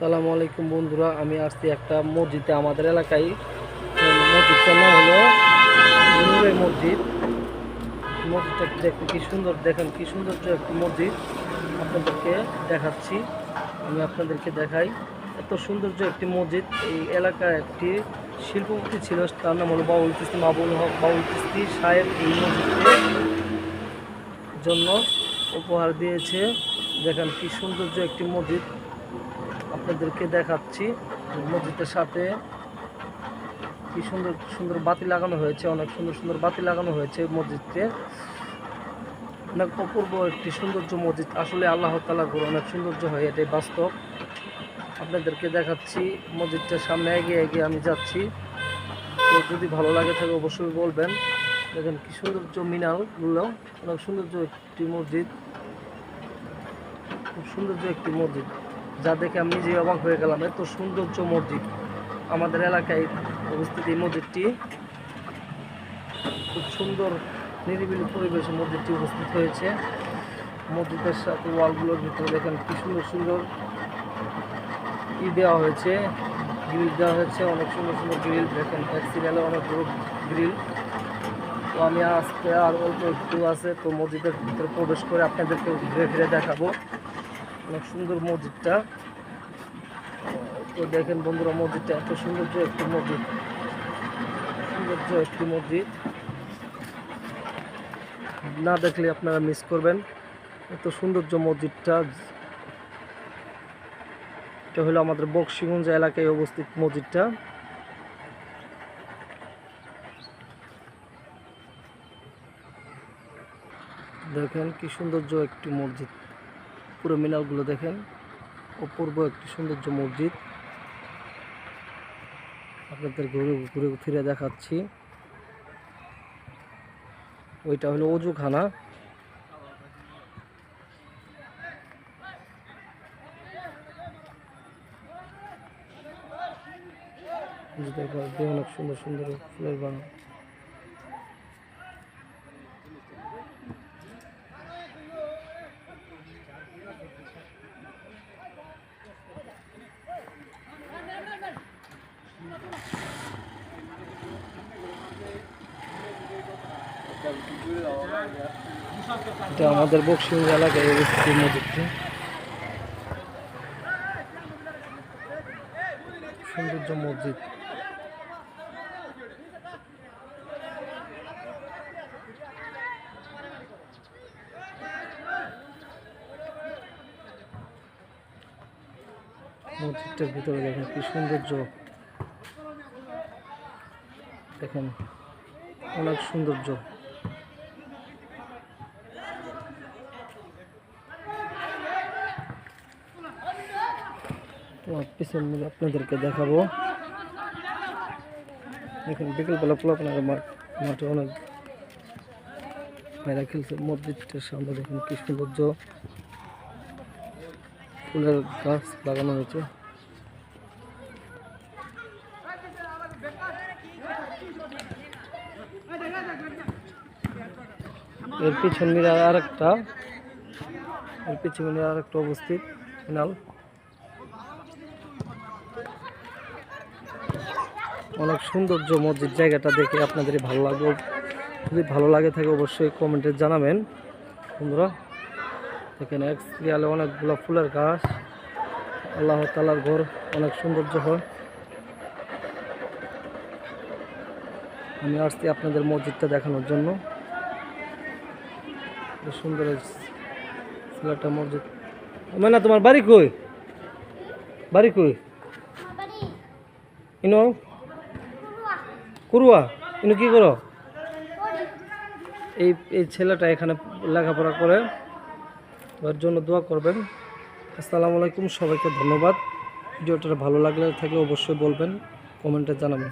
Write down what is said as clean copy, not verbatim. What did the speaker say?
আসসালামু আলাইকুম বন্ধুরা, আমি আসছি একটা মসজিদে আমাদের এলাকায়। মসজিদটার নাম হলো নূরে মসজিদ। মসজিদটা দেখতে কি সুন্দর, দেখেন কি সৌন্দর্য একটি মসজিদ। আপনাদেরকে দেখাচ্ছি, আমি আপনাদেরকে দেখাই। এত সৌন্দর্য একটি মসজিদ। এই এলাকায় একটি শিল্পপতি ছিল, তার নাম হলো বাউল চিস্তি, মাবুল হক বাউল চিস্তি সাহেব। এই মসজিদকে জন্য উপহার দিয়েছে। দেখেন কি সৌন্দর্য একটি মসজিদ, আপনাদেরকে দেখাচ্ছি। মসজিদের সাথে কি সুন্দর সুন্দর বাতি লাগানো হয়েছে, অনেক সুন্দর সুন্দর বাতি লাগানো হয়েছে মসজিদে। অনেক অপূর্ব একটি সৌন্দর্য মসজিদ। আসলে আল্লাহ তাআলার ঘর অনেক সৌন্দর্য হয়, এটাই বাস্তব। আপনাদেরকে দেখাচ্ছি মসজিদটার সামনে এগিয়ে এগিয়ে আমি যাচ্ছি। তো যদি ভালো লাগে থাকে অবশ্যই বলবেন। দেখেন কি সৌন্দর্য মিনারগুলো, অনেক সৌন্দর্য একটি মসজিদ, খুব সৌন্দর্য একটি মসজিদ, যা দেখে আমি নিজেই অবাক হয়ে গেলাম। এত সৌন্দর্য মসজিদ আমাদের এলাকায় অবস্থিত। এই মসজিদটি খুব সুন্দর নিরিবিলি পরিবেশে মসজিদটি উপস্থিত হয়েছে। মসজিদের সাথে ওয়ালগুলোর ভিতরে দেখেন কি সুন্দর সুন্দর দেওয়া হয়েছে, গ্রিল দেওয়া হয়েছে, অনেক সুন্দর সুন্দর গ্রিল। দেখেন এক সিরিয়ালে অনেক বড় গ্রিল। তো আমি আজকে আর অল্প একটু আছে, তো মসজিদের ভিতরে প্রবেশ করে আপনাদেরকে ঘুরে ফিরে দেখাবো। অনেক সুন্দর মসজিদটা। তো দেখেন বন্ধুরা, মসজিদটা এত সৌন্দর্য একটি মসজিদ, সৌন্দর্য একটি মসজিদ, না দেখলে আপনারা মিস করবেন। এত সৌন্দর্য মসজিদটা। এটা হলো আমাদের বকশীগঞ্জ এলাকায় অবস্থিত মসজিদটা। দেখেন কি সৌন্দর্য একটি মসজিদ, পুরো মিনারগুলো দেখেন, অপূর্ব একটি সৌন্দর্য মসজিদ। আপনাদের ঘুরে ঘুরে ফিরে দেখাচ্ছি। ওইটা হলো অজুখানা। অনেক সুন্দর সুন্দর ফুলের বাগান। এটা আমাদের বকশীগঞ্জ এলাকায় অবস্থিত মসজিদটি। সৌন্দর্য মসজিদ। মসজিদটার ভিতরে দেখেন কি সৌন্দর্য, দেখেন অনেক সৌন্দর্য। তোমার পিছনে আপনাদেরকে দেখাবো। দেখেন বিকেলবেলা আপনারা মাঠে অনেক মেয়েরা খেলছে। মসজিদটার সামনে দেখেন কি সৌন্দর্য, ফুলের গাছ লাগানো হয়েছে। এর পিছনে আরেকটা অবস্থিত ফিনাল। অনেক সৌন্দর্য মসজিদ। জায়গাটা দেখে আপনাদের ভালো লাগবে। যদি ভালো লাগে থাকে অবশ্যই কমেন্টে জানাবেন বন্ধুরা। দেখেন এক সিরিয়ালে অনেকগুলো ফুলের গাছ। আল্লাহ তাআলার ঘর, অনেক সৌন্দর্য হয়। আমি আসছি আপনাদের মসজিদটা দেখানোর জন্য। সুন্দর ছেলেটা মসজিদ। মানে তোমার বাড়ি কই? বাড়ি কই? ইনো করুয়া। ইনো কি করো? এই ছেলেটা এখানে লেখাপড়া করে, ওর জন্য দোয়া করবেন। আসসালামু আলাইকুম, সবাইকে ধন্যবাদ। ভিডিওটা ভালো লাগলে থাকলে অবশ্যই বলবেন, কমেন্টে জানাবেন।